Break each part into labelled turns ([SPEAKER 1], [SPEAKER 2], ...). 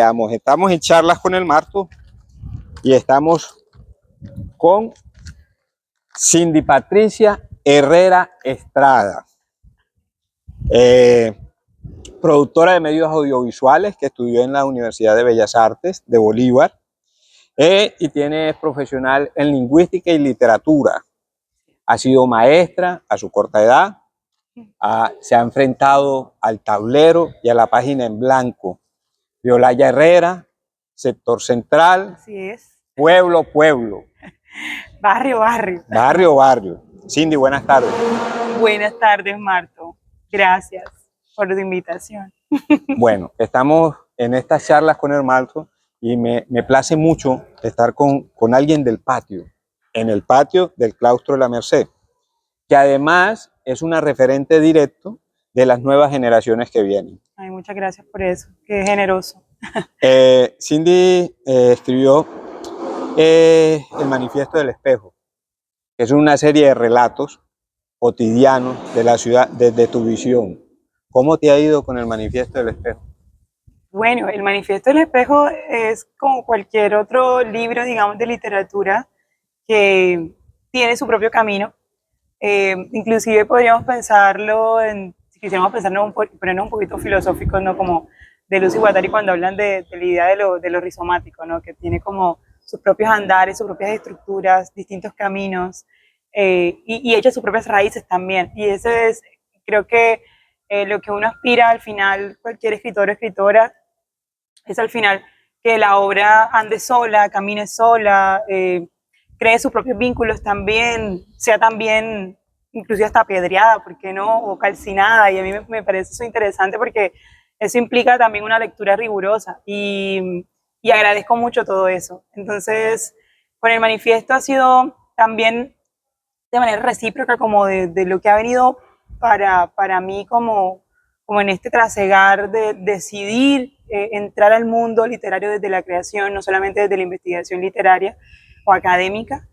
[SPEAKER 1] Veamos, estamos en charlas con el Marto y estamos con Cindy Patricia Herrera Estrada, productora de medios audiovisuales que estudió en la Universidad de Bellas Artes de Bolívar y es profesional en lingüística y literatura. Ha sido maestra a su corta edad, se ha enfrentado al tablero y a la página en blanco. de Olaya Herrera, sector central.
[SPEAKER 2] Así es.
[SPEAKER 1] Pueblo, pueblo.
[SPEAKER 2] Barrio, barrio.
[SPEAKER 1] Barrio, barrio. Cindy, buenas tardes.
[SPEAKER 2] Buenas tardes, Marto. Gracias por tu invitación.
[SPEAKER 1] Bueno, estamos en estas charlas con el Marto y me place mucho estar con alguien del patio, en el patio del Claustro de la Merced, que además es una referente directo de las nuevas generaciones que vienen.
[SPEAKER 2] Ay, muchas gracias por eso, qué generoso.
[SPEAKER 1] Cindy escribió El Manifiesto del Espejo, que es una serie de relatos cotidianos de la ciudad desde tu visión. ¿Cómo te ha ido con el Manifiesto del Espejo?
[SPEAKER 2] Bueno, el Manifiesto del Espejo es como cualquier otro libro, digamos, de literatura que tiene su propio camino. Inclusive podríamos pensarlo, si quisiéramos pensarlo, ponernos un poquito filosóficos, ¿no? Como de Luz y Guattari cuando hablan de la idea de lo rizomático, ¿no? Que tiene como sus propios andares, sus propias estructuras, distintos caminos, y echa sus propias raíces también. Y eso es, creo que lo que uno aspira al final, cualquier escritor o escritora, es al final que la obra ande sola, camine sola, cree sus propios vínculos también, sea también inclusive hasta apedreada, ¿por qué no? O calcinada, y a mí me parece eso interesante porque eso implica también una lectura rigurosa y agradezco mucho todo eso. Entonces, con el manifiesto ha sido también de manera recíproca como de lo que ha venido para mí como en este trasegar de decidir entrar al mundo literario desde la creación, no solamente desde la investigación literaria o académica,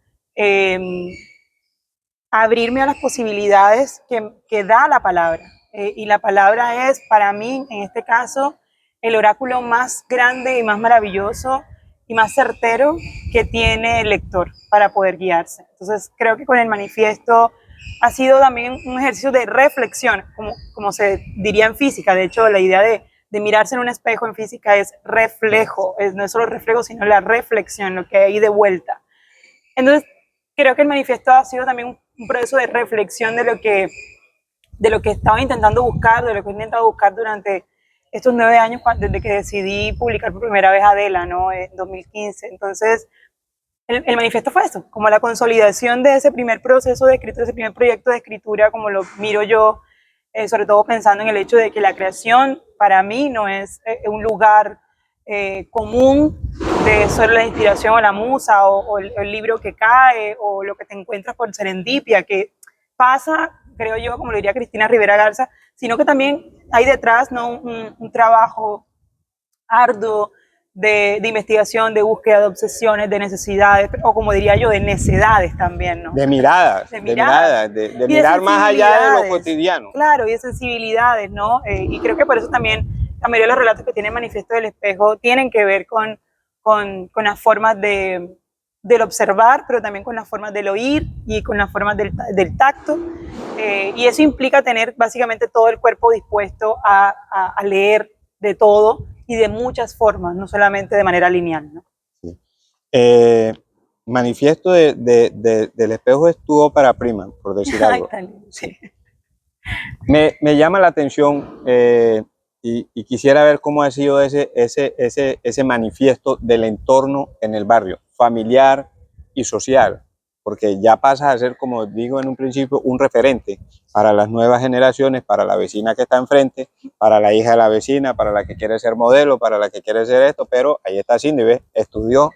[SPEAKER 2] abrirme a las posibilidades que da la palabra. Y la palabra es, para mí, en este caso, el oráculo más grande y más maravilloso y más certero que tiene el lector para poder guiarse. Entonces, creo que con el manifiesto ha sido también un ejercicio de reflexión, como se diría en física. De hecho, la idea de mirarse en un espejo en física es reflejo, no es solo reflejo, sino la reflexión, lo que hay de vuelta. Entonces, creo que el manifiesto ha sido también un proceso de reflexión de lo que estaba intentando buscar, de lo que he intentado buscar durante estos 9 años, desde que decidí publicar por primera vez Adela, ¿no? En 2015. Entonces, el manifiesto fue eso, como la consolidación de ese primer proceso de escritura, ese primer proyecto de escritura, como lo miro yo, sobre todo pensando en el hecho de que la creación para mí no es un lugar común de solo la inspiración o la musa o el libro que cae o lo que te encuentras por serendipia, que pasa, creo yo, como lo diría Cristina Rivera Garza, sino que también hay detrás, ¿no? un trabajo arduo de investigación, de búsqueda de obsesiones, de necesidades, o como diría yo, de necedades también, ¿no?
[SPEAKER 1] De miradas, de mirar más allá de lo cotidiano.
[SPEAKER 2] Claro, y de sensibilidades, ¿no? Y creo que por eso también la mayoría de los relatos que tiene el Manifiesto del Espejo tienen que ver con las formas del observar, pero también con las formas del oír y con las formas del tacto. Y eso implica tener básicamente todo el cuerpo dispuesto a leer de todo y de muchas formas, no solamente de manera lineal, ¿no?
[SPEAKER 1] Sí. Manifiesto del Espejo estuvo para prima, por decir algo.
[SPEAKER 2] Sí.
[SPEAKER 1] Me llama la atención y quisiera ver cómo ha sido ese manifiesto del entorno en el barrio, familiar y social, porque ya pasa a ser, como digo en un principio, un referente para las nuevas generaciones, para la vecina que está enfrente, para la hija de la vecina, para la que quiere ser modelo, para la que quiere ser esto, pero ahí está Cindy, ¿ves? Estudió,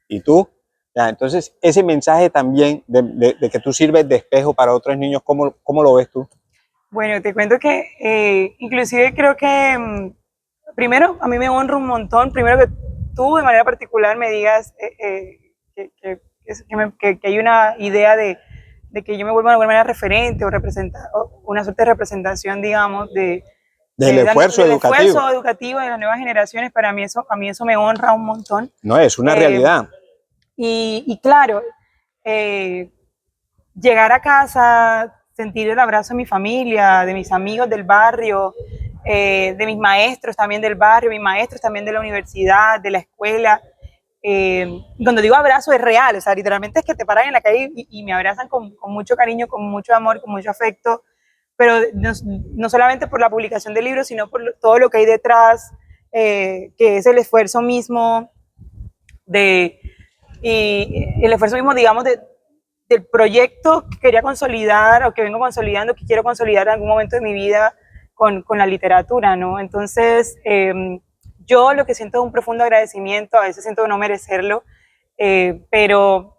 [SPEAKER 1] y tú. Ya, entonces, ese mensaje también de que tú sirves de espejo para otros niños, ¿cómo lo ves tú?
[SPEAKER 2] Bueno, te cuento que inclusive creo que primero a mí me honra un montón, primero que tú de manera particular me digas que hay una idea de que yo me vuelva de alguna manera referente o una suerte de representación, digamos, de
[SPEAKER 1] Del esfuerzo educativo.
[SPEAKER 2] Del esfuerzo educativo de las nuevas generaciones. Para mí a mí eso me honra un montón.
[SPEAKER 1] No, es una realidad.
[SPEAKER 2] Y claro, llegar a casa, sentir el abrazo de mi familia, de mis amigos del barrio, de mis maestros también del barrio, mis maestros también de la universidad, de la escuela. Cuando digo abrazo es real, o sea, literalmente es que te paran en la calle y me abrazan con mucho cariño, con mucho amor, con mucho afecto, pero no solamente por la publicación del libro, sino por todo lo que hay detrás, que es el esfuerzo mismo y el esfuerzo mismo, digamos, del proyecto que quería consolidar o que vengo consolidando, que quiero consolidar en algún momento de mi vida con la literatura, ¿no? Entonces, yo lo que siento es un profundo agradecimiento, a veces siento no merecerlo, pero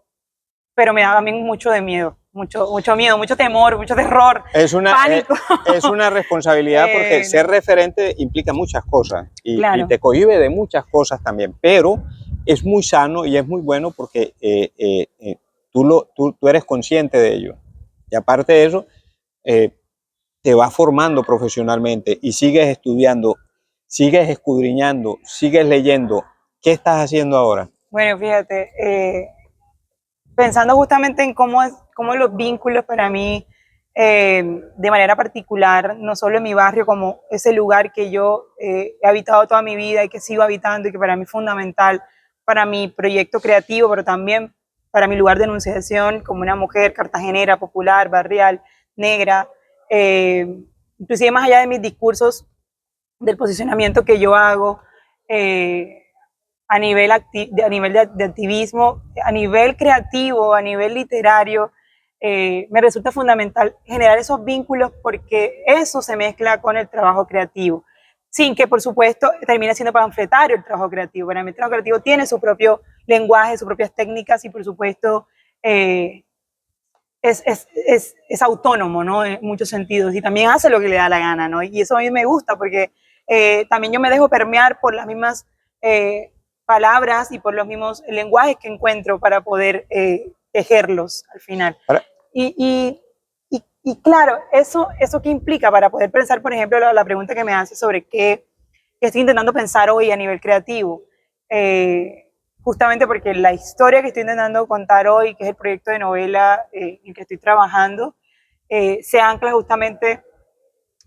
[SPEAKER 2] me da también mucho de miedo, mucho miedo, mucho temor, mucho terror, pánico.
[SPEAKER 1] Es una responsabilidad porque ser referente implica muchas cosas
[SPEAKER 2] claro.
[SPEAKER 1] y te cohíbe de muchas cosas también, pero es muy sano y es muy bueno porque tú eres consciente de ello. Y aparte de eso, te vas formando profesionalmente y sigues estudiando, sigues escudriñando, sigues leyendo. ¿Qué estás haciendo ahora?
[SPEAKER 2] Bueno, fíjate, pensando justamente en cómo los vínculos para mí, de manera particular, no solo en mi barrio, como ese lugar que yo he habitado toda mi vida y que sigo habitando y que para mí es fundamental para mi proyecto creativo, pero también para mi lugar de enunciación como una mujer cartagenera, popular, barrial, negra, inclusive más allá de mis discursos, del posicionamiento que yo hago, a nivel de activismo, a nivel creativo, a nivel literario, me resulta fundamental generar esos vínculos porque eso se mezcla con el trabajo creativo, sin que por supuesto termine siendo panfletario el trabajo creativo. Para mí el trabajo creativo tiene su propio lenguaje, sus propias técnicas y por supuesto es autónomo, ¿no? En muchos sentidos y también hace lo que le da la gana, ¿no? Y eso a mí me gusta porque también yo me dejo permear por las mismas palabras y por los mismos lenguajes que encuentro para poder tejerlos al final. Y claro, eso qué implica para poder pensar, por ejemplo, la pregunta que me hace sobre qué estoy intentando pensar hoy a nivel creativo. Justamente porque la historia que estoy intentando contar hoy, que es el proyecto de novela en que estoy trabajando, se ancla justamente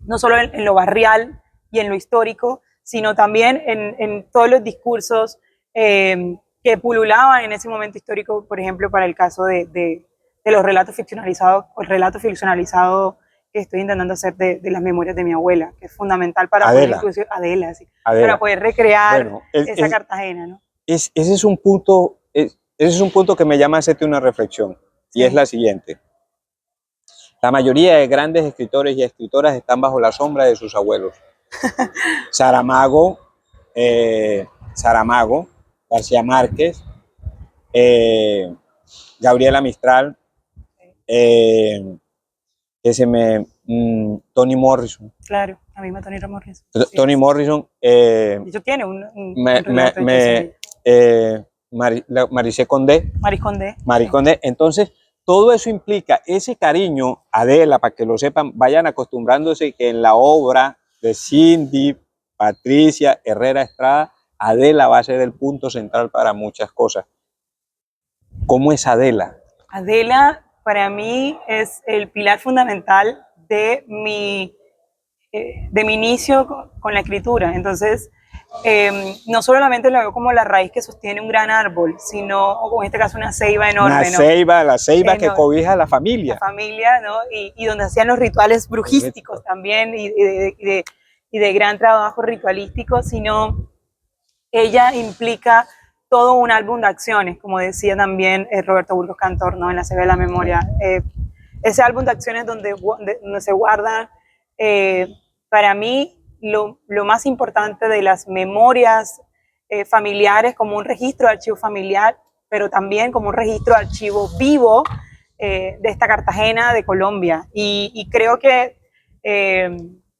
[SPEAKER 2] no solo en lo barrial y en lo histórico, sino también en todos los discursos que pululaban en ese momento histórico, por ejemplo, para el caso de los relatos ficcionalizados, o el relato ficcionalizado que estoy intentando hacer de las memorias de mi abuela, que es fundamental para poder inclusive, Adela, sí, para poder recrear esa Cartagena, ¿no?
[SPEAKER 1] Ese es un punto que me llama a hacerte una reflexión, y es la siguiente. La mayoría de grandes escritores y escritoras están bajo la sombra de sus abuelos. Saramago, García Márquez, Gabriela Mistral, Toni Morrison.
[SPEAKER 2] Claro, la misma Toni Morrison.
[SPEAKER 1] Toni Morrison.
[SPEAKER 2] Eso tiene
[SPEAKER 1] Marisé Condé.
[SPEAKER 2] Marie
[SPEAKER 1] Condé. Entonces, todo eso implica ese cariño, Adela, para que lo sepan, vayan acostumbrándose que en la obra de Cindy, Patricia, Herrera Estrada, Adela va a ser el punto central para muchas cosas. ¿Cómo es Adela?
[SPEAKER 2] Adela, para mí, es el pilar fundamental de mi inicio con la escritura. Entonces, no solamente lo veo como la raíz que sostiene un gran árbol, sino, o en este caso, una ceiba enorme.
[SPEAKER 1] Una ceiba, ¿no? La ceiba que cobija a la familia.
[SPEAKER 2] La familia, ¿no? Y donde hacían los rituales brujísticos también y de gran trabajo ritualístico, sino ella implica todo un álbum de acciones, como decía también Roberto Burgos Cantor, ¿no? En la Ceiba de la Memoria. Ese álbum de acciones donde se guardan, para mí, lo más importante de las memorias familiares, como un registro de archivo familiar, pero también como un registro de archivo vivo de esta Cartagena de Colombia. Y creo que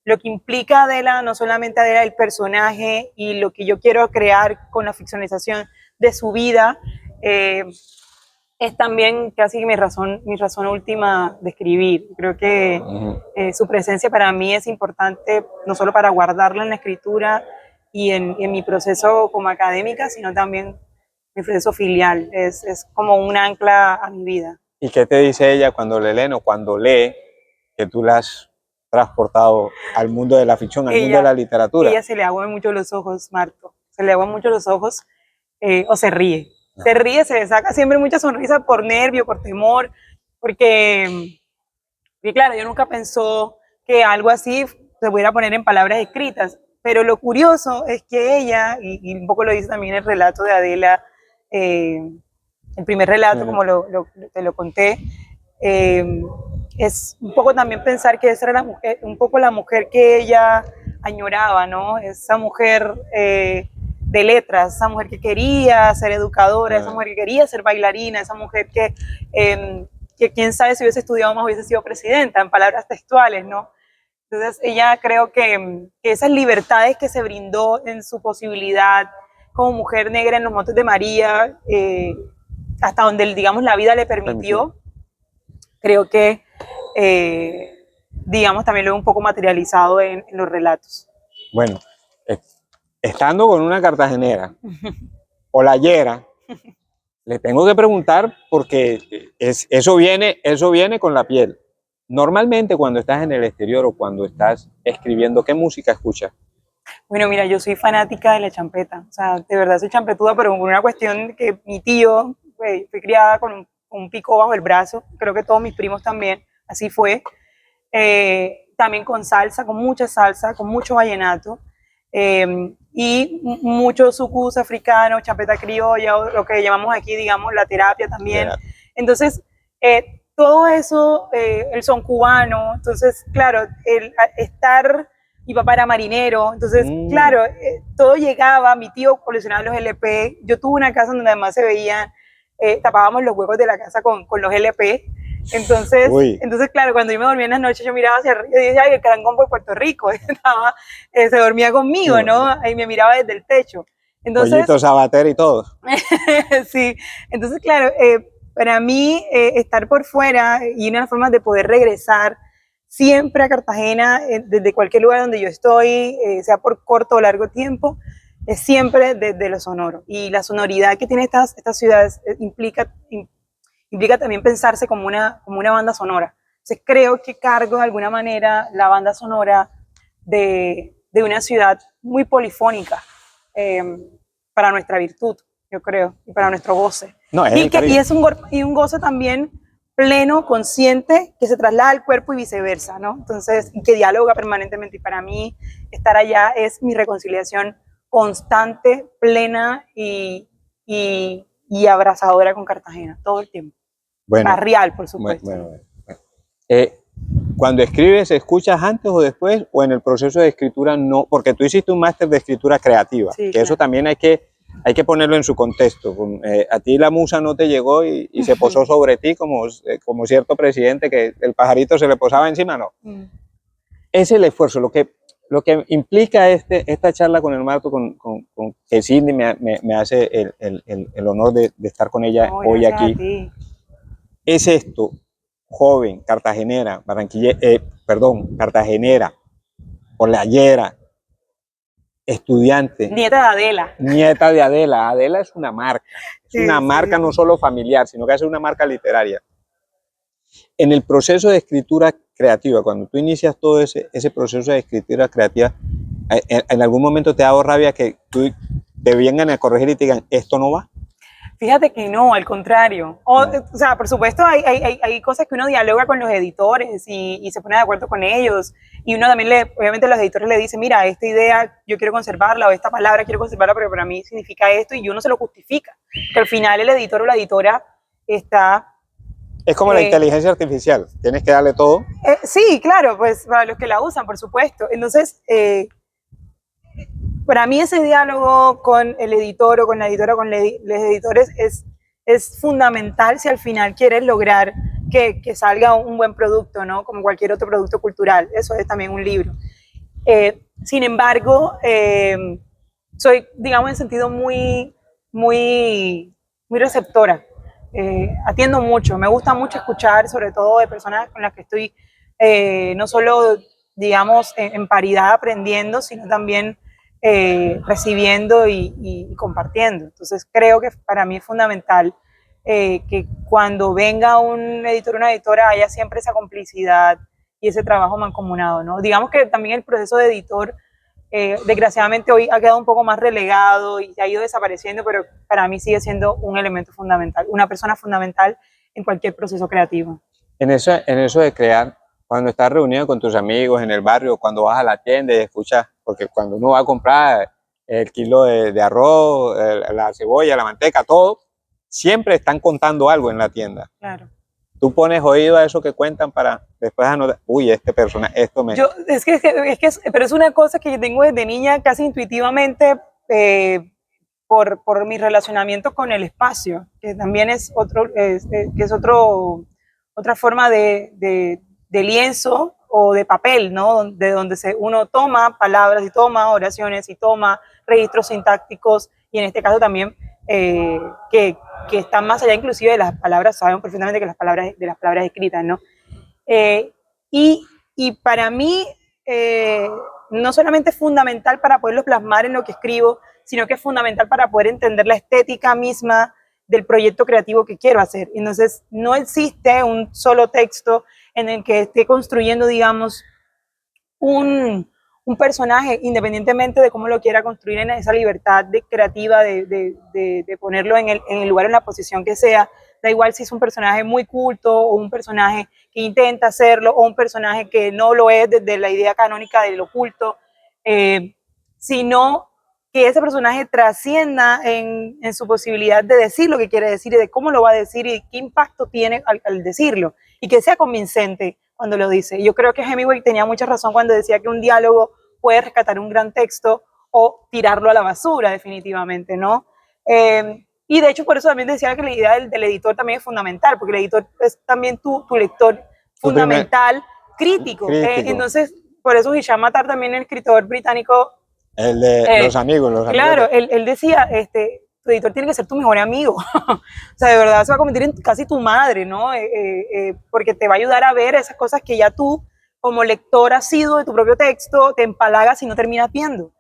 [SPEAKER 2] lo que implica Adela, no solamente Adela el personaje y lo que yo quiero crear con la ficcionalización de su vida, es también casi mi razón última de escribir. Creo que su presencia para mí es importante, no solo para guardarla en la escritura y en mi proceso como académica, sino también mi proceso filial. Es como un ancla a mi vida.
[SPEAKER 1] ¿Y qué te dice ella cuando le leen o cuando lee que tú la has transportado al mundo de la ficción, al mundo de la literatura?
[SPEAKER 2] Ella se le aguan mucho los ojos, Marto. Se le aguan mucho los ojos o se ríe. Se ríe, se saca siempre mucha sonrisa por nervio, por temor, porque claro, yo nunca pensó que algo así se pudiera poner en palabras escritas. Pero lo curioso es que ella, y un poco lo dice también el relato de Adela, el primer relato, como te lo conté, es un poco también pensar que esa era un poco la mujer que ella añoraba, ¿no? Esa mujer de letras, esa mujer que quería ser educadora, esa mujer que quería ser bailarina, esa mujer que quién sabe si hubiese estudiado más hubiese sido presidenta, en palabras textuales, ¿no? Entonces ella creo que esas libertades que se brindó en su posibilidad como mujer negra en los Montes de María, hasta donde, digamos, la vida le permitió, creo que, digamos, también lo he un poco materializado en los relatos.
[SPEAKER 1] Bueno, estando con una cartagenera o la yera, le tengo que preguntar porque eso viene con la piel. Normalmente cuando estás en el exterior o cuando estás escribiendo, ¿qué música escuchas?
[SPEAKER 2] Bueno, mira, yo soy fanática de la champeta, o sea, de verdad soy champetuda, pero por una cuestión que mi tío, fui criada con un pico bajo el brazo, creo que todos mis primos también, así fue. También con salsa, con mucha salsa, con mucho vallenato, y mucho sucus africano, champeta criolla, o lo que llamamos aquí, digamos, la terapia también. Entonces, todo eso, el son cubano, entonces, claro, el estar, mi papá era marinero, entonces, claro, todo llegaba, mi tío coleccionaba los LP, yo tuve una casa donde además se veían, tapábamos los huecos de la casa con los LP, entonces, claro, cuando yo me dormía en las noches, yo miraba hacia arriba y decía, ay, el carangón por Puerto Rico, estaba, se dormía conmigo, ¿no? Ahí me miraba desde el techo. Entonces,
[SPEAKER 1] Pollito Sabater y todo.
[SPEAKER 2] sí, entonces, claro, para mí estar por fuera y una de las formas de poder regresar siempre a Cartagena, desde cualquier lugar donde yo estoy, sea por corto o largo tiempo, es siempre desde lo sonoro. Y la sonoridad que tiene estas ciudades implica también pensarse como una banda sonora. Entonces creo que cargo de alguna manera la banda sonora de una ciudad muy polifónica para nuestra virtud, yo creo, y para nuestro goce.
[SPEAKER 1] No,
[SPEAKER 2] y es un goce también pleno, consciente, que se traslada al cuerpo y viceversa, ¿no? Entonces, y que dialoga permanentemente. Y para mí, estar allá es mi reconciliación constante, plena y abrazadora con Cartagena, todo el tiempo.
[SPEAKER 1] Bueno,
[SPEAKER 2] barrial, por supuesto.
[SPEAKER 1] Cuando escribes, ¿escuchas antes o después o en el proceso de escritura no? Porque tú hiciste un máster de escritura creativa, sí, que claro. Eso también hay que ponerlo en su contexto. A ti la musa no te llegó y se posó sobre ti como cierto presidente que el pajarito se le posaba encima, no. Es el esfuerzo, lo que implica esta charla con el Marto, que Cindy me hace el honor de estar con ella hoy aquí. Es esto, joven, cartagenera, cartagenera, olayera, estudiante.
[SPEAKER 2] Nieta de Adela.
[SPEAKER 1] Nieta de Adela. Adela es una marca. Es una marca no solo familiar, sino que es una marca literaria. En el proceso de escritura creativa, cuando tú inicias todo ese proceso de escritura creativa, ¿en algún momento te ha dado rabia que tú te vengan a corregir y te digan, esto no va?
[SPEAKER 2] Fíjate que no, al contrario. O sea, por supuesto hay cosas que uno dialoga con los editores y se pone de acuerdo con ellos. Y uno también, obviamente los editores le dicen, mira, esta idea yo quiero conservarla o esta palabra quiero conservarla, pero para mí significa esto y uno se lo justifica. Que al final el editor o la editora está...
[SPEAKER 1] Es como la inteligencia artificial, tienes que darle todo.
[SPEAKER 2] Sí, claro, pues para los que la usan, por supuesto. Entonces... para mí ese diálogo con el editor o con la editora, con los editores, es fundamental si al final quieres lograr que salga un buen producto, ¿no? Como cualquier otro producto cultural. Eso es también un libro. Sin embargo, soy, digamos, en sentido muy receptora atiendo mucho, me gusta mucho escuchar, sobre todo de personas con las que estoy no solo, digamos, en paridad aprendiendo, sino también recibiendo y compartiendo. Entonces creo que para mí es fundamental que cuando venga un editor o una editora haya siempre esa complicidad y ese trabajo mancomunado, ¿no? Digamos que también el proceso de editor, desgraciadamente hoy ha quedado un poco más relegado y ha ido desapareciendo, pero para mí sigue siendo un elemento fundamental, una persona fundamental en cualquier proceso creativo.
[SPEAKER 1] En eso de crear, cuando estás reunido con tus amigos en el barrio, cuando vas a la tienda y escuchas, porque cuando uno va a comprar el kilo de arroz, la cebolla, la manteca, todo, siempre están contando algo en la tienda.
[SPEAKER 2] Claro.
[SPEAKER 1] Tú pones oído a eso que cuentan para después anotar, uy, este personaje, esto me...
[SPEAKER 2] Pero es una cosa que yo tengo desde niña casi intuitivamente por mi relacionamiento con el espacio, que también es otra forma de lienzo o de papel, ¿no? De donde uno toma palabras y toma oraciones y toma registros sintácticos y en este caso también que están más allá inclusive de las palabras, sabemos perfectamente que de las palabras escritas, ¿no? Eh, y para mí no solamente es fundamental para poderlo plasmar en lo que escribo, sino que es fundamental para poder entender la estética misma del proyecto creativo que quiero hacer. Entonces, no existe un solo texto en el que esté construyendo, digamos, un personaje, independientemente de cómo lo quiera construir, en esa libertad creativa de ponerlo en el lugar, en la posición que sea. Da igual si es un personaje muy culto o un personaje que intenta hacerlo o un personaje que no lo es desde la idea canónica del oculto, sino que ese personaje trascienda en su posibilidad de decir lo que quiere decir y de cómo lo va a decir y qué impacto tiene al decirlo y que sea convincente cuando lo dice. Yo creo que Hemingway tenía mucha razón cuando decía que un diálogo puede rescatar un gran texto o tirarlo a la basura definitivamente, ¿no? Y de hecho por eso también decía que la idea del editor también es fundamental, porque el editor es también tu lector fundamental, crítico. Entonces, por eso Hisham Attar, también el escritor británico,
[SPEAKER 1] el de los amigos.
[SPEAKER 2] Claro, él decía, tu editor tiene que ser tu mejor amigo. O sea, de verdad se va a convertir en casi tu madre, ¿no? Porque te va a ayudar a ver esas cosas que ya tú, como lector asiduo de tu propio texto, te empalagas y no terminas viendo.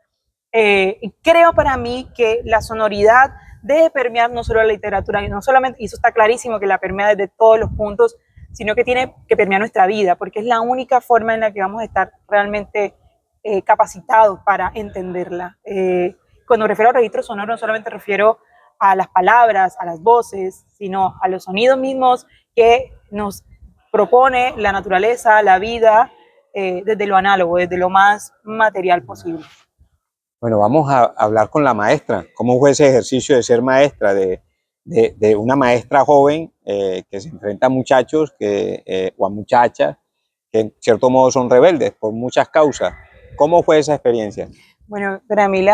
[SPEAKER 2] Creo para mí que la sonoridad debe permear no solo la literatura, y no solamente, y eso está clarísimo que la permea desde todos los puntos, sino que tiene que permear nuestra vida, porque es la única forma en la que vamos a estar realmente capacitados para entenderla. Cuando me refiero a registro sonoro, no solamente refiero a las palabras, a las voces, sino a los sonidos mismos que nos propone la naturaleza, la vida, desde lo análogo, desde lo más material posible.
[SPEAKER 1] Bueno, vamos a hablar con la maestra. ¿Cómo fue ese ejercicio de ser maestra, de una maestra joven que se enfrenta a muchachos o a muchachas que en cierto modo son rebeldes por muchas causas? ¿Cómo fue esa experiencia?
[SPEAKER 2] Bueno, para mí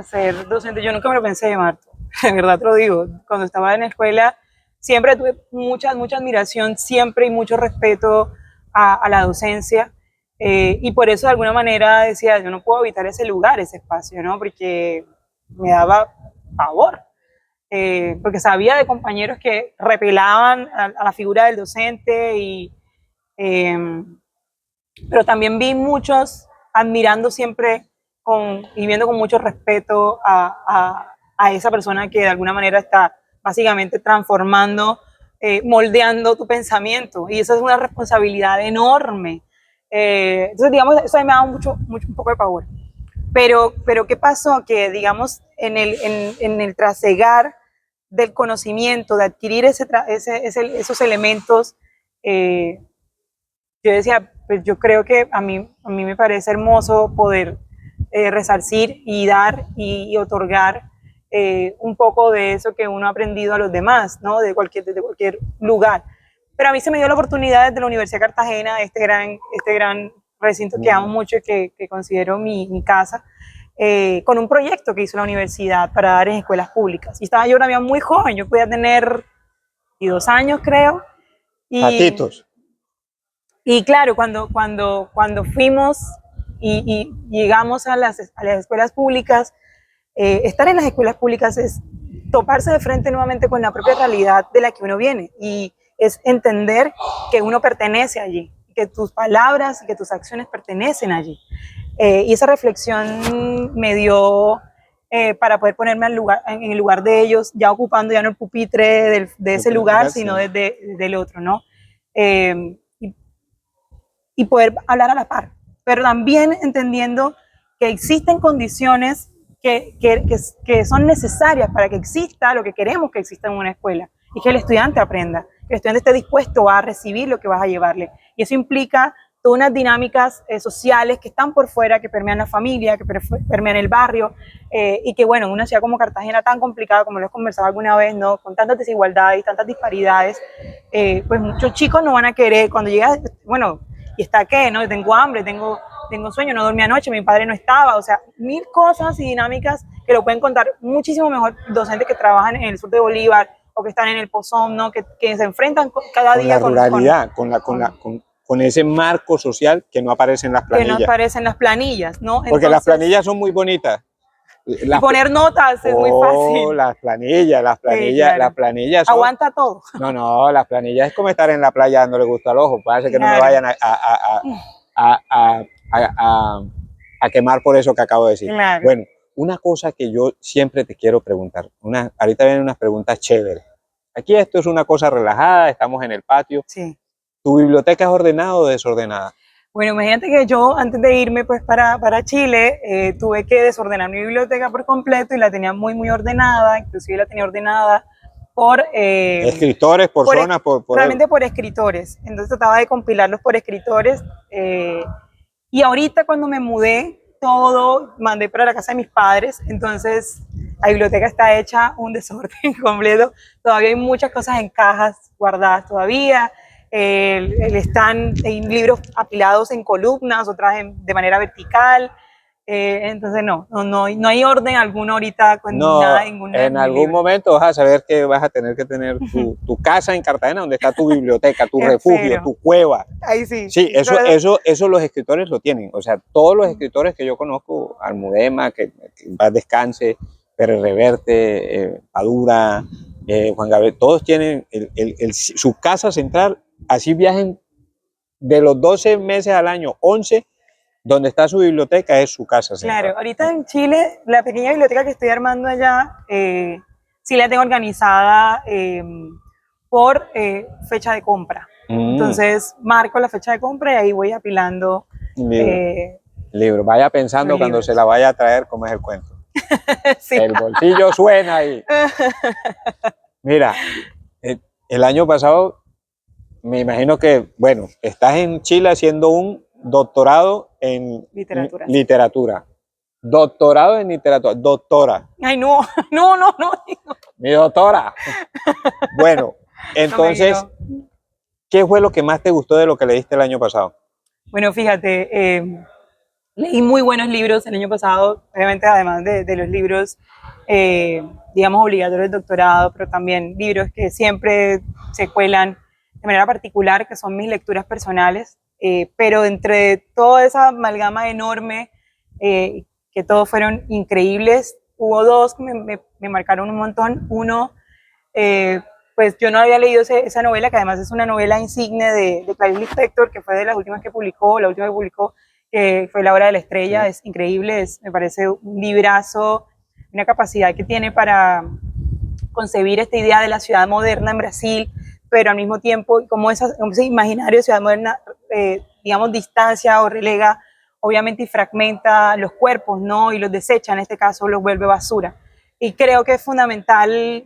[SPEAKER 2] ser docente, yo nunca me lo pensé, Marto, de verdad te lo digo. Cuando estaba en la escuela siempre tuve mucha admiración, siempre y mucho respeto a la docencia. Y por eso de alguna manera decía, yo no puedo evitar ese lugar, ese espacio, ¿no? Porque me daba pavor. Porque sabía de compañeros que repelaban a la figura del docente, pero también vi muchos admirando siempre y viendo con mucho respeto a esa persona que de alguna manera está básicamente transformando, moldeando tu pensamiento. Y eso es una responsabilidad enorme. Entonces, digamos, eso a mí me da un poco de pavor. Pero ¿qué pasó? Que, digamos, en el trasegar del conocimiento, de adquirir esos elementos, yo decía, pues yo creo que a mí me parece hermoso poder resarcir y dar y otorgar un poco de eso que uno ha aprendido a los demás, ¿no? Desde cualquier lugar. Pero a mí se me dio la oportunidad desde la Universidad de Cartagena, este gran recinto que amo mucho y que considero mi casa, con un proyecto que hizo la universidad para dar en escuelas públicas. Y estaba yo todavía muy joven, yo podía tener 22 años, creo.
[SPEAKER 1] Patitos.
[SPEAKER 2] Y claro, cuando fuimos y llegamos a las escuelas públicas, estar en las escuelas públicas es toparse de frente nuevamente con la propia realidad de la que uno viene, y es entender que uno pertenece allí, que tus palabras y que tus acciones pertenecen allí. Y esa reflexión me dio para poder ponerme en el lugar de ellos, ya ocupando ya no el pupitre de ese lugar, sino desde el otro, ¿no? Y poder hablar a la par, pero también entendiendo que existen condiciones que son necesarias para que exista lo que queremos que exista en una escuela, y que el estudiante aprenda, que el estudiante esté dispuesto a recibir lo que vas a llevarle. Y eso implica todas unas dinámicas sociales que están por fuera, que permean la familia, que permean el barrio, y que, bueno, en una ciudad como Cartagena tan complicada, como lo he conversado alguna vez, ¿no? Con tantas desigualdades y tantas disparidades, pues muchos chicos no van a querer, cuando llega, bueno, ¿y está qué? ¿No? Tengo hambre, tengo sueño, no dormí anoche, mi padre no estaba, o sea, mil cosas y dinámicas que lo pueden contar muchísimo mejor docentes que trabajan en el sur de Bolívar o que están en el Pozón, ¿no? Que se enfrentan cada día
[SPEAKER 1] con la ruralidad, con ese marco social que no aparece en las planillas.
[SPEAKER 2] Que no aparece en las planillas, ¿no?
[SPEAKER 1] Porque entonces, las planillas son muy bonitas.
[SPEAKER 2] Y poner notas es muy fácil.
[SPEAKER 1] Las planillas son...
[SPEAKER 2] Aguanta todo.
[SPEAKER 1] No, las planillas es como estar en la playa dándole gusto al ojo. Parece que no me vayan a quemar por eso que acabo de decir.
[SPEAKER 2] Claro.
[SPEAKER 1] Bueno, una cosa que yo siempre te quiero preguntar. Ahorita vienen unas preguntas chéveres. Aquí esto es una cosa relajada, estamos en el patio.
[SPEAKER 2] Sí.
[SPEAKER 1] ¿Tu biblioteca es ordenada o desordenada?
[SPEAKER 2] Bueno, imagínate que yo antes de irme pues para Chile tuve que desordenar mi biblioteca por completo y la tenía muy ordenada, inclusive la tenía ordenada por...
[SPEAKER 1] escritores, por zonas,
[SPEAKER 2] realmente por escritores. Entonces trataba de compilarlos por escritores y ahorita cuando me mudé todo mandé para la casa de mis padres, entonces la biblioteca está hecha un desorden completo, todavía hay muchas cosas en cajas guardadas todavía. Están libros apilados en columnas, otras de manera vertical. Entonces no hay orden alguno ahorita con nada, ninguna.
[SPEAKER 1] En algún momento vas a saber que vas a tener que tener tu casa en Cartagena, donde está tu biblioteca, tu refugio, tu cueva.
[SPEAKER 2] Ahí sí.
[SPEAKER 1] Sí, eso los escritores lo tienen. O sea, todos los escritores que yo conozco, Almudena, que va descanse, Pérez Reverte, Padura, Juan Gabriel, todos tienen su casa central. Así viajen de los 12 meses al año, 11, donde está su biblioteca es su casa central.
[SPEAKER 2] Claro, ahorita en Chile, la pequeña biblioteca que estoy armando allá, sí la tengo organizada por fecha de compra. Entonces, marco la fecha de compra y ahí voy apilando
[SPEAKER 1] libro. Vaya pensando cuando se la vaya a traer cómo es el cuento. Sí. El bolsillo suena ahí. Mira, el año pasado... Me imagino que, bueno, estás en Chile haciendo un doctorado en literatura. Doctorado en literatura. Doctora.
[SPEAKER 2] Ay, no.
[SPEAKER 1] Mi doctora. Bueno, entonces, ¿qué fue lo que más te gustó de lo que leíste el año pasado?
[SPEAKER 2] Bueno, fíjate, leí muy buenos libros el año pasado, obviamente además de los libros, digamos, obligatorios del doctorado, pero también libros que siempre se cuelan de manera particular, que son mis lecturas personales, pero entre toda esa amalgama enorme, que todos fueron increíbles, hubo dos que me marcaron un montón. Uno, pues yo no había leído esa novela, que además es una novela insigne de Clarice Lispector, que fue de las últimas que publicó, la última que publicó, que fue La Hora de la Estrella. Sí. Es increíble, me parece un librazo, una capacidad que tiene para concebir esta idea de la ciudad moderna en Brasil, pero al mismo tiempo, como ese imaginario de ciudad moderna, digamos, distancia o relega, obviamente, y fragmenta los cuerpos, ¿no? Y los desecha, en este caso, los vuelve basura. Y creo que es fundamental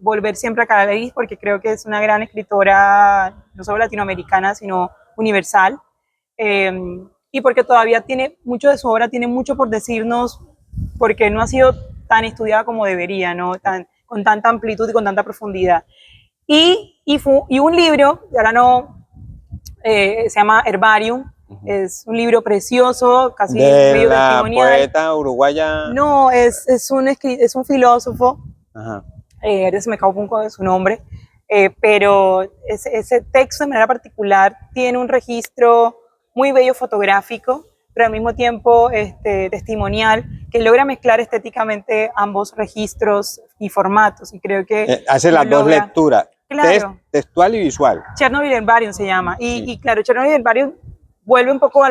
[SPEAKER 2] volver siempre a Clarice, porque creo que es una gran escritora, no solo latinoamericana, sino universal, y porque todavía tiene mucho de su obra, tiene mucho por decirnos, porque no ha sido tan estudiada como debería, ¿no? Con tanta amplitud y con tanta profundidad. Y un libro, ahora no, se llama Herbarium, es un libro precioso, casi medio testimonial. ¿De la
[SPEAKER 1] poeta uruguaya?
[SPEAKER 2] No, es un filósofo, ahora se me acabó un poco de su nombre, pero ese texto de manera particular tiene un registro muy bello fotográfico, pero al mismo tiempo testimonial, que logra mezclar estéticamente ambos registros y formatos, y creo que
[SPEAKER 1] hace
[SPEAKER 2] lo
[SPEAKER 1] las dos
[SPEAKER 2] logra.
[SPEAKER 1] lecturas,
[SPEAKER 2] Claro.
[SPEAKER 1] textual y visual.
[SPEAKER 2] Chernobyl Herbarium se llama,
[SPEAKER 1] Sí.
[SPEAKER 2] y claro, Chernobyl Herbarium vuelve un poco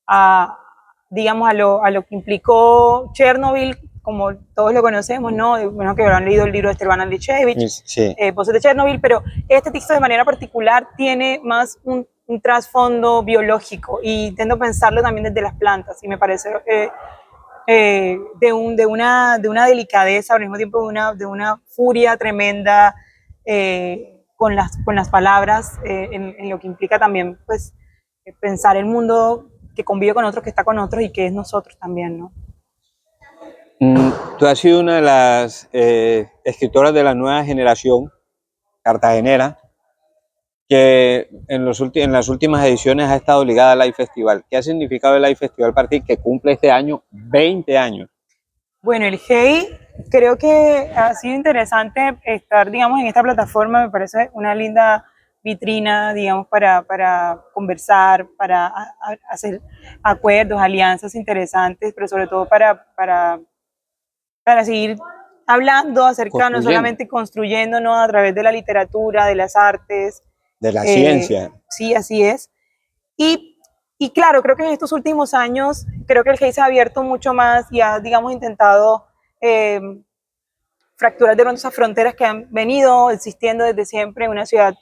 [SPEAKER 2] a digamos, a lo que implicó Chernobyl, como todos lo conocemos, ¿no? Bueno, que habrán leído el libro de Esteban Andrichevich,
[SPEAKER 1] sí.
[SPEAKER 2] Voces de Chernobyl, pero este texto de manera particular tiene más un trasfondo biológico, y intento pensarlo también desde las plantas, y me parece de una delicadeza, al mismo tiempo de una furia tremenda con las palabras, en lo que implica también, pues, pensar el mundo que convive con otros, que está con otros y que es nosotros también, ¿no?
[SPEAKER 1] Tú has sido una de las escritoras de la nueva generación cartagenera que en las últimas ediciones ha estado ligada al Live Festival. ¿Qué ha significado el Live Festival para ti, que cumple este año 20 años?
[SPEAKER 2] Bueno, el Hey, creo que ha sido interesante estar, digamos, en esta plataforma. Me parece una linda vitrina, digamos, para conversar, para hacer acuerdos, alianzas interesantes, pero sobre todo para seguir hablando acerca, no solamente construyendo, ¿no? A través de la literatura, de las artes.
[SPEAKER 1] De la ciencia.
[SPEAKER 2] Sí, así es. Y claro, creo que en estos últimos años, creo que el Hey se ha abierto mucho más y ha, digamos, intentado fracturar de pronto esas fronteras que han venido existiendo desde siempre en una ciudad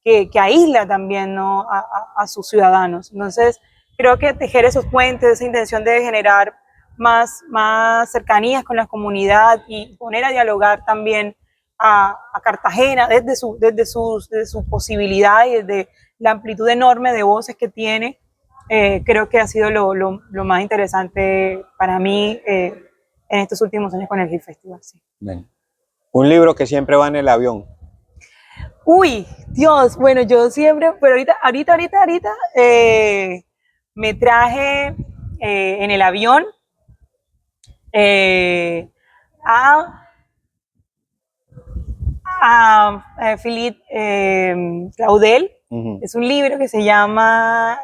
[SPEAKER 2] que aísla también, ¿no? a sus ciudadanos. Entonces, creo que tejer esos puentes, esa intención de generar más cercanías con la comunidad y poner a dialogar también a Cartagena desde sus posibilidades y desde la amplitud enorme de voces que tiene, creo que ha sido lo más interesante para mí en estos últimos años con el Hey Festival. Sí.
[SPEAKER 1] Bueno. Un libro que siempre va en el avión.
[SPEAKER 2] Uy, Dios, bueno, yo siempre, pero ahorita, me traje en el avión a Philippe Claudel. Es un libro que se llama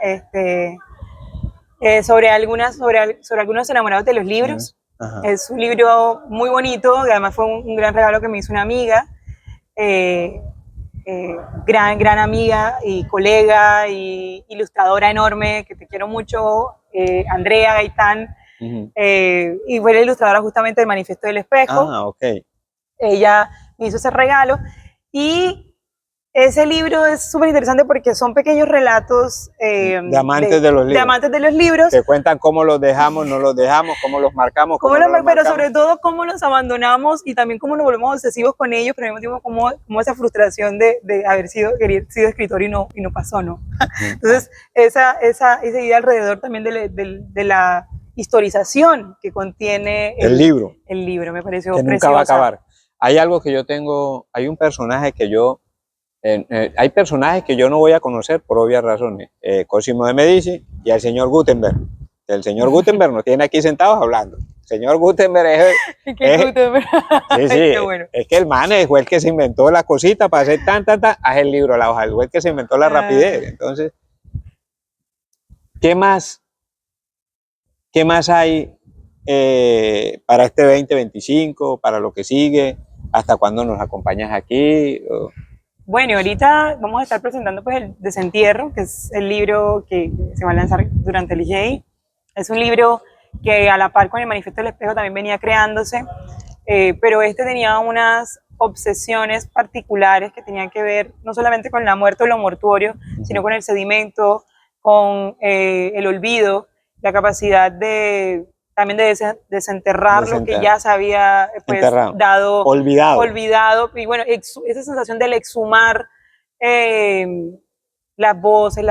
[SPEAKER 2] sobre algunos enamorados de los libros. Es un libro muy bonito, que además fue un gran regalo que me hizo una amiga. Gran amiga y colega y ilustradora enorme, que te quiero mucho, Andrea Gaitán, y fue la ilustradora justamente del Manifiesto del Espejo.
[SPEAKER 1] Okay.
[SPEAKER 2] Ella me hizo ese regalo, y ese libro es súper interesante porque son pequeños relatos
[SPEAKER 1] de amantes de los libros.
[SPEAKER 2] De amantes de los libros.
[SPEAKER 1] Te cuentan cómo los dejamos, no los dejamos, cómo los marcamos,
[SPEAKER 2] pero sobre todo cómo los abandonamos y también cómo nos volvemos obsesivos con ellos, pero al mismo tiempo cómo esa frustración de querer sido escritor y no pasó, ¿no? Entonces, esa idea alrededor también de la historización que contiene
[SPEAKER 1] el libro.
[SPEAKER 2] El libro me pareció
[SPEAKER 1] que
[SPEAKER 2] preciosa.
[SPEAKER 1] Nunca va a acabar. Hay algo que yo tengo, hay un personaje que yo hay personajes que yo no voy a conocer por obvias razones. Cosimo de Medici y el señor Gutenberg. El señor Gutenberg nos tiene aquí sentados hablando. El señor Gutenberg
[SPEAKER 2] Gutenberg?
[SPEAKER 1] Sí, bueno. Es que el man fue el que se inventó la cosita para hacer haz el libro a la hoja. Fue el que se inventó la rapidez. Entonces, ¿qué más hay para este 2025, para lo que sigue? ¿Hasta cuándo nos acompañas aquí?
[SPEAKER 2] Bueno, ahorita vamos a estar presentando pues el Desentierro, que es el libro que se va a lanzar durante el IGEI. Es un libro que a la par con el Manifiesto del Espejo también venía creándose, pero tenía unas obsesiones particulares que tenían que ver no solamente con la muerte o lo mortuorio, sino con el sedimento, con el olvido, la capacidad también de desenterrar lo que ya se había pues, dado olvidado. Y bueno, esa sensación del exhumar las voces,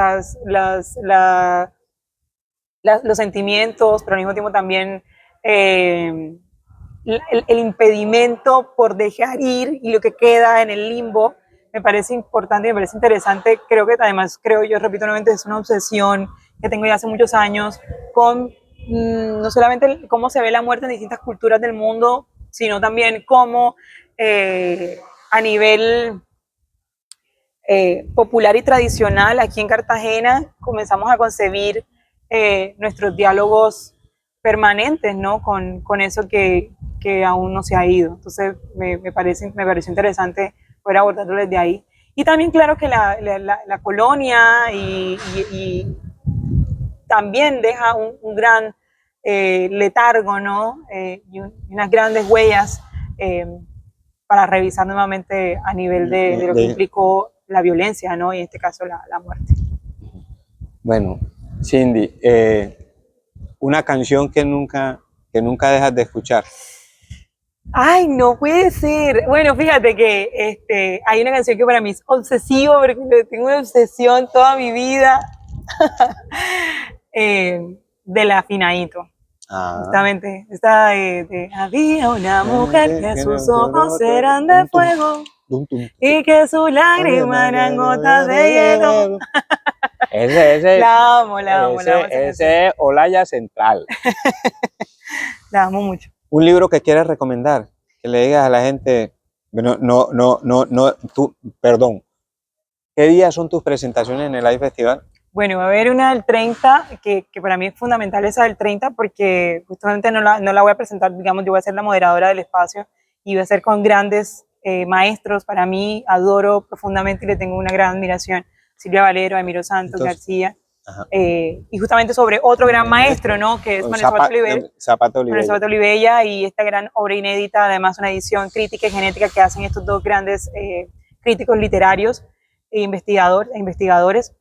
[SPEAKER 2] los sentimientos, pero al mismo tiempo también el impedimento por dejar ir y lo que queda en el limbo, me parece importante y me parece interesante. Creo que además, yo repito nuevamente, es una obsesión que tengo ya hace muchos años con no solamente cómo se ve la muerte en distintas culturas del mundo, sino también cómo a nivel popular y tradicional aquí en Cartagena comenzamos a concebir nuestros diálogos permanentes, ¿no? Con eso que aún no se ha ido. Entonces me pareció interesante poder abordarlo desde ahí. Y también claro que la colonia y también deja un gran letargo, ¿no? Y unas grandes huellas para revisar nuevamente a nivel de lo que implicó la violencia, ¿no? Y en este caso la muerte.
[SPEAKER 1] Bueno, Cindy, una canción que nunca dejas de escuchar.
[SPEAKER 2] Ay, no puede ser. Bueno, fíjate que hay una canción que para mí es obsesiva, porque tengo una obsesión toda mi vida, de la Finadito. Justamente, esta de había una mujer que sus ojos eran de fuego y que sus lágrimas eran gotas de hielo.
[SPEAKER 1] La amo. Ese es Olaya Central.
[SPEAKER 2] La amo mucho.
[SPEAKER 1] Un libro que quieras recomendar, que le digas a la gente, perdón, ¿qué días son tus presentaciones en el Live Festival?
[SPEAKER 2] Bueno, va a haber una del 30, que para mí es fundamental esa del 30, porque justamente no la voy a presentar, digamos, yo voy a ser la moderadora del espacio y voy a ser con grandes maestros. Para mí, adoro profundamente y le tengo una gran admiración. Silvia Valero, Emiro Santos, García. Y justamente sobre otro gran maestro, ¿no? Que es Manuel Zapata Olivella, y esta gran obra inédita, además una edición crítica y genética que hacen estos dos grandes críticos literarios e investigadores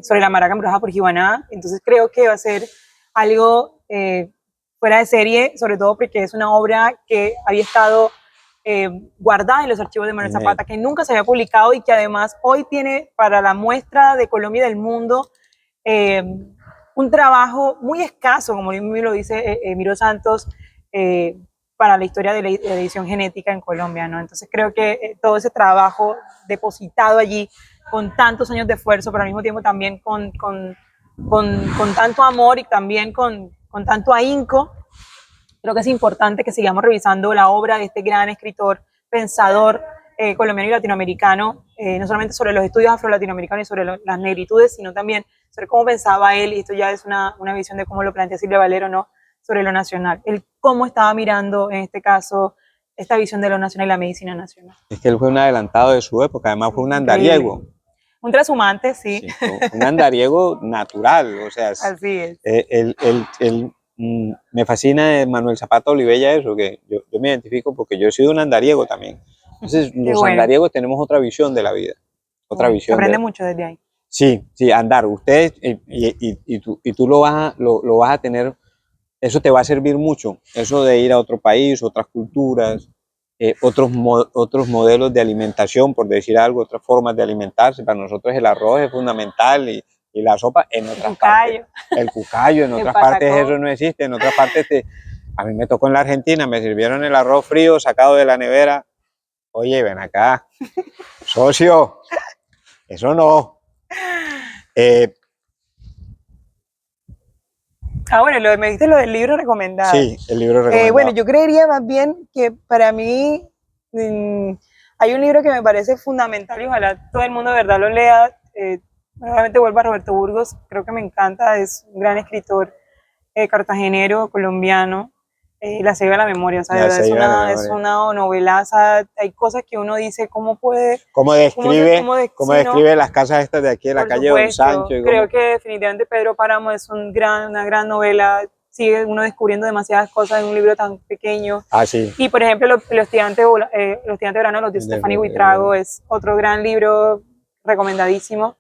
[SPEAKER 2] sobre la maraca embrujada por Gibaná. Entonces creo que va a ser algo fuera de serie, sobre todo porque es una obra que había estado guardada en los archivos de Manuel Zapata, que nunca se había publicado y que además hoy tiene para la muestra de Colombia y del mundo un trabajo muy escaso, como lo dice Miro Santos, para la historia de la edición genética en Colombia, ¿no? Entonces creo que todo ese trabajo depositado allí con tantos años de esfuerzo, pero al mismo tiempo también con tanto amor y también con tanto ahínco, creo que es importante que sigamos revisando la obra de este gran escritor, pensador colombiano y latinoamericano, no solamente sobre los estudios afro-latinoamericanos y sobre las negritudes, sino también sobre cómo pensaba él, y esto ya es una visión de cómo lo plantea Silvia Valero, ¿no? Sobre lo nacional, él cómo estaba mirando en este caso esta visión de lo nacional y la medicina nacional.
[SPEAKER 1] Es que él fue un adelantado de su época, además fue un andariego.
[SPEAKER 2] Un transhumante, sí.
[SPEAKER 1] Un andariego natural, o sea,
[SPEAKER 2] así es.
[SPEAKER 1] Me fascina de Manuel Zapata Olivella eso, que yo me identifico porque yo he sido un andariego también. Entonces, los andariegos tenemos otra visión de la vida. Otra visión.
[SPEAKER 2] Se aprende mucho desde ahí.
[SPEAKER 1] Sí, andar. Ustedes, y tú lo vas a tener, eso te va a servir mucho. Eso de ir a otro país, otras culturas, otros modelos de alimentación, por decir algo, otras formas de alimentarse. Para nosotros el arroz es fundamental y la sopa en otras partes. El cucayo, en otras partes eso no existe. En otras partes, a mí me tocó en la Argentina, me sirvieron el arroz frío sacado de la nevera. Oye, ven acá, socio, eso no.
[SPEAKER 2] Bueno, me dijiste lo del libro recomendado.
[SPEAKER 1] Sí, el libro recomendado.
[SPEAKER 2] Bueno, yo creería más bien que para mí hay un libro que me parece fundamental y ojalá todo el mundo de verdad lo lea. Nuevamente vuelvo a Roberto Burgos, creo que me encanta, es un gran escritor cartagenero, colombiano. La selva de la memoria, o sea, es una novelaza. Hay cosas que uno dice, ¿cómo
[SPEAKER 1] describe las casas estas de aquí de la calle Don Sancho?
[SPEAKER 2] Creo que definitivamente Pedro Páramo es una gran novela. Sigue uno descubriendo demasiadas cosas en un libro tan pequeño.
[SPEAKER 1] Sí.
[SPEAKER 2] Y por ejemplo, Los estudiantes de verano, los de Stephanie Buitrago, es otro gran libro recomendadísimo.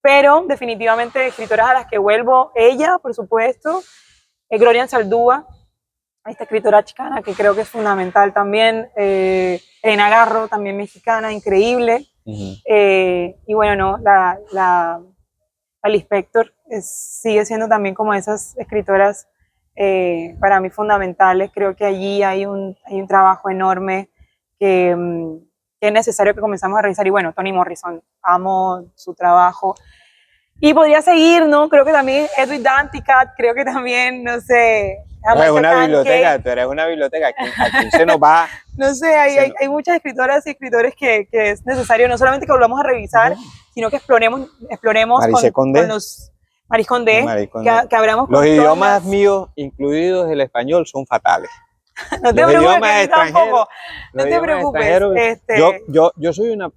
[SPEAKER 2] Pero definitivamente escritoras a las que vuelvo, ella, por supuesto, Gloria Anzaldúa, esta escritora chicana que creo que es fundamental también, Elena Garro, también mexicana, increíble. Y bueno, la Lispector sigue siendo también como esas escritoras para mí fundamentales. Creo que allí hay un trabajo enorme que es necesario que comenzamos a revisar. Y bueno, Toni Morrison, amo su trabajo. Y podría seguir, ¿no? Creo que también Edwin Danticat, creo que también, no sé...
[SPEAKER 1] tú eres una biblioteca, aquí se nos va...
[SPEAKER 2] No sé, hay muchas escritoras y escritores que es necesario, no solamente que volvamos a revisar, sino que exploremos con los Maris Condé,
[SPEAKER 1] Marie Kondo.
[SPEAKER 2] que hablamos
[SPEAKER 1] Los
[SPEAKER 2] con
[SPEAKER 1] idiomas
[SPEAKER 2] todas.
[SPEAKER 1] míos, incluidos el español, son fatales.
[SPEAKER 2] No te
[SPEAKER 1] Los
[SPEAKER 2] preocupes,
[SPEAKER 1] idiomas
[SPEAKER 2] que yo tampoco.
[SPEAKER 1] extranjeros,
[SPEAKER 2] No
[SPEAKER 1] los
[SPEAKER 2] te
[SPEAKER 1] idiomas
[SPEAKER 2] preocupes.
[SPEAKER 1] extranjeros,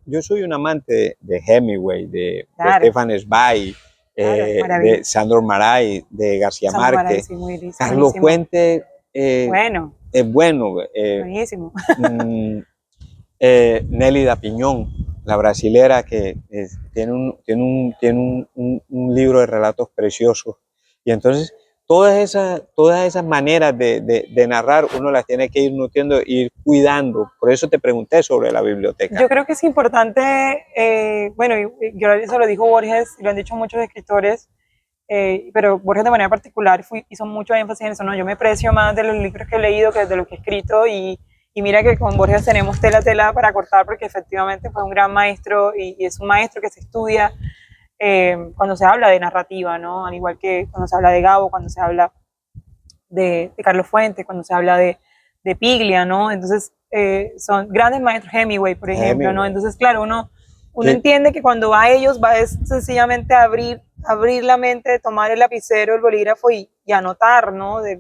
[SPEAKER 1] yo soy un amante de Hemingway, de
[SPEAKER 2] Claro,
[SPEAKER 1] Stefan Zweig,
[SPEAKER 2] claro,
[SPEAKER 1] de
[SPEAKER 2] maravilloso.
[SPEAKER 1] Sandor Maray, de García
[SPEAKER 2] Sandro Maray,
[SPEAKER 1] Márquez.
[SPEAKER 2] sí,
[SPEAKER 1] Carlos
[SPEAKER 2] buenísimo.
[SPEAKER 1] Fuentes
[SPEAKER 2] Bueno,
[SPEAKER 1] es bueno.
[SPEAKER 2] buenísimo.
[SPEAKER 1] Nélida Piñón, la brasilera, que tiene un libro de relatos preciosos. Y entonces todas esas maneras de narrar uno las tiene que ir nutriendo, ir cuidando. Por eso te pregunté sobre la biblioteca.
[SPEAKER 2] Yo creo que es importante, bueno, yo eso lo dijo Borges, y lo han dicho muchos escritores, pero Borges de manera particular hizo mucho énfasis en eso, ¿no? Yo me precio más de los libros que he leído que de los que he escrito, y mira que con Borges tenemos tela para cortar, porque efectivamente fue un gran maestro y es un maestro que se estudia cuando se habla de narrativa, ¿no? Al igual que cuando se habla de Gabo, cuando se habla de Carlos Fuentes, cuando se habla de Piglia, ¿no? Entonces, son grandes maestros, Hemingway, por ejemplo, ¿no? Entonces, claro, uno entiende que cuando va a ellos, va es sencillamente abrir la mente, tomar el lapicero, el bolígrafo y anotar, ¿no? De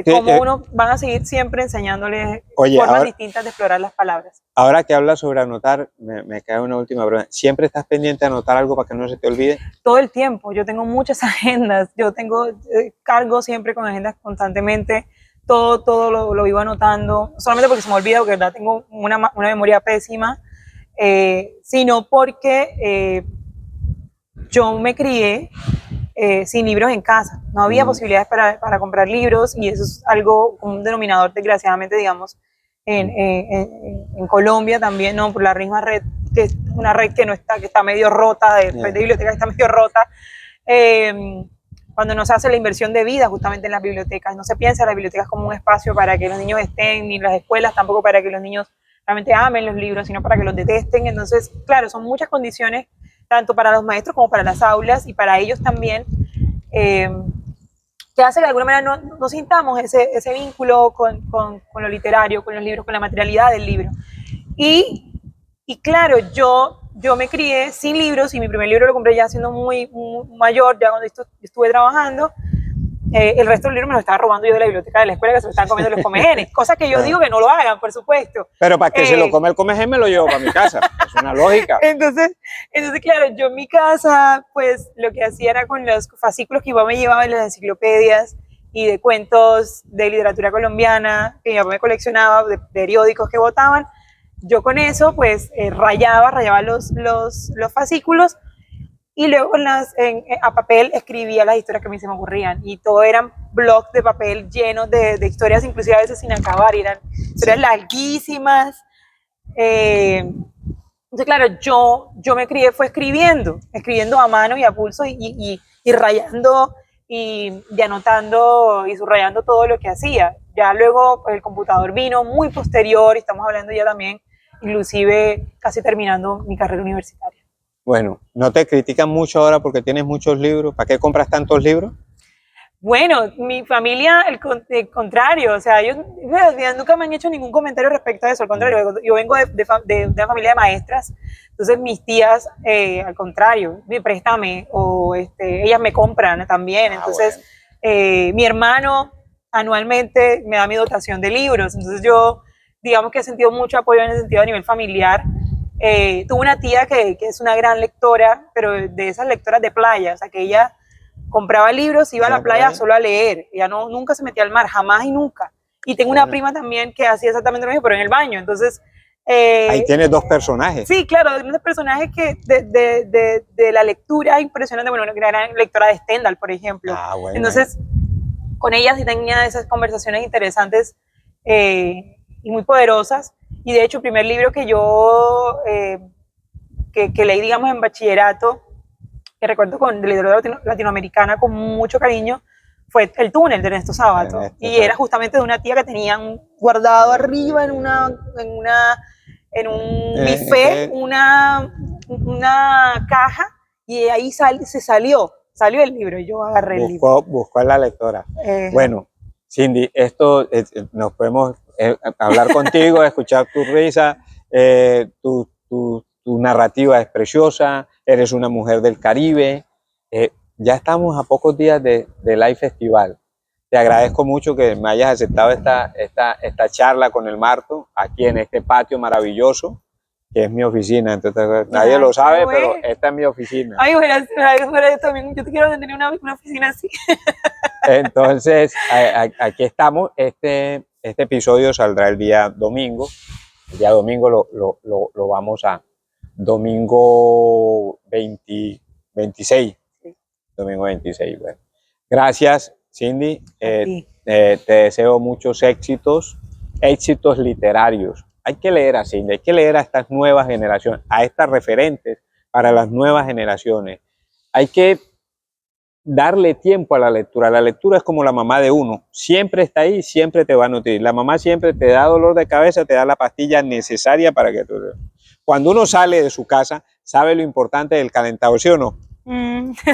[SPEAKER 2] cómo uno van a seguir siempre enseñándoles formas distintas de explorar las palabras.
[SPEAKER 1] Ahora que hablas sobre anotar, me cae una última pregunta. ¿Siempre estás pendiente de anotar algo para que no se te olvide?
[SPEAKER 2] Todo el tiempo. Yo tengo muchas agendas. Yo cargo siempre con agendas constantemente. Todo lo vivo anotando. No solamente porque se me olvida, porque verdad tengo una memoria pésima, sino porque yo me crié sin libros en casa. No había posibilidades para comprar libros, y eso es algo, un denominador, desgraciadamente, digamos, en Colombia también, ¿no? Por la misma red, que es una red que no está, que está medio rota, de biblioteca que está medio rota. Cuando no se hace la inversión de vida justamente en las bibliotecas, no se piensa en las bibliotecas como un espacio para que los niños estén, ni las escuelas tampoco para que los niños realmente amen los libros, sino para que los detesten. Entonces, claro, son muchas condiciones, tanto para los maestros como para las aulas, y para ellos también, que hace que de alguna manera no sintamos ese vínculo con lo literario, con los libros, con la materialidad del libro. Y claro, yo me crié sin libros, y mi primer libro lo compré ya siendo muy mayor, ya cuando estuve trabajando. El resto del libro me lo estaba robando yo de la biblioteca de la escuela, que se lo estaban comiendo los comegenes, cosa que yo digo que no lo hagan, por supuesto.
[SPEAKER 1] Pero para que se lo come el comején, me lo llevo para mi casa, es una lógica.
[SPEAKER 2] Entonces, claro, yo en mi casa, pues lo que hacía era con los fascículos que mi papá me llevaba en las enciclopedias y de cuentos de literatura colombiana, que mi papá me coleccionaba, de periódicos que botaban. Yo con eso, pues, rayaba los fascículos, y luego a papel escribía las historias que a mí se me ocurrían, y todo eran blogs de papel llenos de historias, inclusive a veces sin acabar, y eran historias larguísimas. Entonces, claro, yo me crié fue escribiendo a mano y a pulso, y rayando y anotando y subrayando todo lo que hacía. Ya luego pues, el computador vino muy posterior, y estamos hablando ya también, inclusive casi terminando mi carrera universitaria.
[SPEAKER 1] Bueno, ¿no te critican mucho ahora porque tienes muchos libros? ¿Para qué compras tantos libros?
[SPEAKER 2] Bueno, mi familia, el contrario, o sea, ellos nunca me han hecho ningún comentario respecto a eso, al contrario, yo vengo de una familia de maestras, entonces mis tías, al contrario, préstame, o ellas me compran también, entonces bueno. Mi hermano anualmente me da mi dotación de libros, entonces yo, digamos que he sentido mucho apoyo en ese sentido a nivel familiar. Tuve una tía que es una gran lectora, pero de esas lectoras de playa, o sea, que ella compraba libros, iba a la playa solo a leer, ella nunca se metía al mar, jamás y nunca. Y tengo una prima también que hacía exactamente lo mismo, pero en el baño, entonces...
[SPEAKER 1] ahí tienes dos personajes.
[SPEAKER 2] Sí, claro, dos personajes que de la lectura impresionante, bueno, una gran lectora de Stendhal, por ejemplo. Bueno, entonces, con ella sí tenía esas conversaciones interesantes y muy poderosas. Y de hecho, el primer libro que yo que leí, digamos, en bachillerato, que recuerdo con de literatura latinoamericana con mucho cariño, fue El túnel de Ernesto Sábato. Y era justamente de una tía que tenían guardado arriba en un buffet, una caja, y ahí salió el libro, y yo agarré el libro.
[SPEAKER 1] Buscó a la lectora. Bueno, Cindy, esto nos podemos hablar contigo, escuchar tu risa, tu narrativa es preciosa, eres una mujer del Caribe, ya estamos a pocos días del Live Festival. Te agradezco mucho que me hayas aceptado esta charla con el Marto, aquí en este patio maravilloso, que es mi oficina. Entonces, nadie lo sabe, pero esta es mi oficina.
[SPEAKER 2] Ay, bueno, también yo te quiero tener una oficina así.
[SPEAKER 1] Entonces, aquí estamos. Este episodio saldrá el día domingo. El día domingo lo vamos a... Domingo 26. Sí. Domingo 26. Bueno. Gracias, Cindy. Te deseo muchos éxitos literarios. Hay que leer a Cindy, hay que leer a estas nuevas generaciones, a estas referentes para las nuevas generaciones. Hay que darle tiempo a la lectura. La lectura es como la mamá de uno. Siempre está ahí, siempre te va a nutrir. La mamá siempre te da dolor de cabeza, te da la pastilla necesaria para que tú... Cuando uno sale de su casa, sabe lo importante del calentador, ¿sí o no?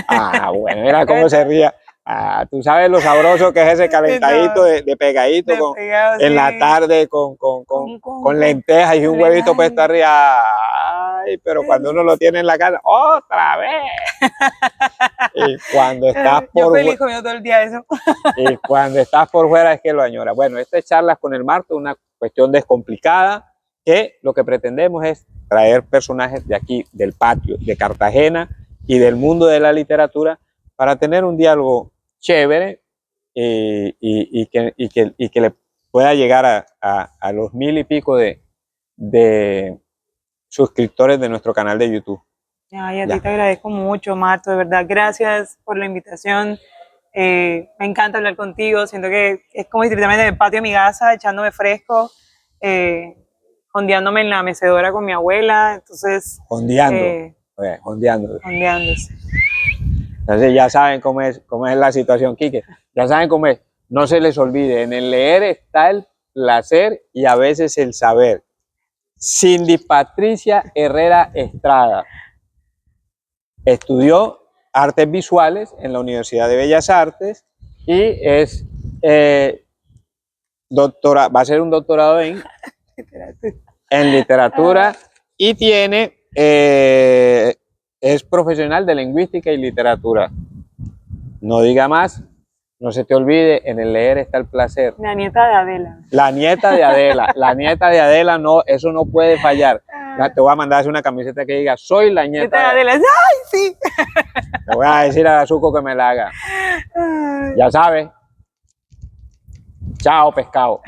[SPEAKER 1] Ah, bueno, mira cómo se ría. Ah, tú sabes lo sabroso que es ese calentadito de pegadito en la tarde con lentejas y un huevito para estar arriba. Ay, pero cuando uno lo tiene en la casa, ¡otra vez! Y cuando estás
[SPEAKER 2] yo feliz comiendo todo el día eso.
[SPEAKER 1] Y cuando estás por fuera es que lo añoras. Bueno, esta es Charlas con el Marto, una cuestión descomplicada, que lo que pretendemos es traer personajes de aquí, del patio, de Cartagena y del mundo de la literatura, para tener un diálogo chévere y que le pueda llegar a los 1000 y pico de suscriptores de nuestro canal de YouTube.
[SPEAKER 2] Ay, a ti te agradezco mucho, Marto, de verdad, gracias por la invitación. Me encanta hablar contigo, siento que es como disfrutarme en el patio de mi casa, echándome fresco, jondeándome en la mecedora con mi abuela, entonces... Jondeándose.
[SPEAKER 1] Entonces ya saben cómo es la situación, Quique. Ya saben cómo es. No se les olvide, en el leer está el placer y a veces el saber. Cindy Patricia Herrera Estrada estudió artes visuales en la Universidad de Bellas Artes y es va a ser un doctorado en literatura y tiene... es profesional de lingüística y literatura. No diga más, no se te olvide, en el leer está el placer.
[SPEAKER 2] La nieta de Adela.
[SPEAKER 1] La nieta de Adela, la nieta de Adela, no, eso no puede fallar. Te voy a mandar una camiseta que diga, soy la nieta
[SPEAKER 2] de Adela. ¡Ay, sí!
[SPEAKER 1] Le voy a decir a Azuko que me la haga. Ya sabes. Chao, pescado.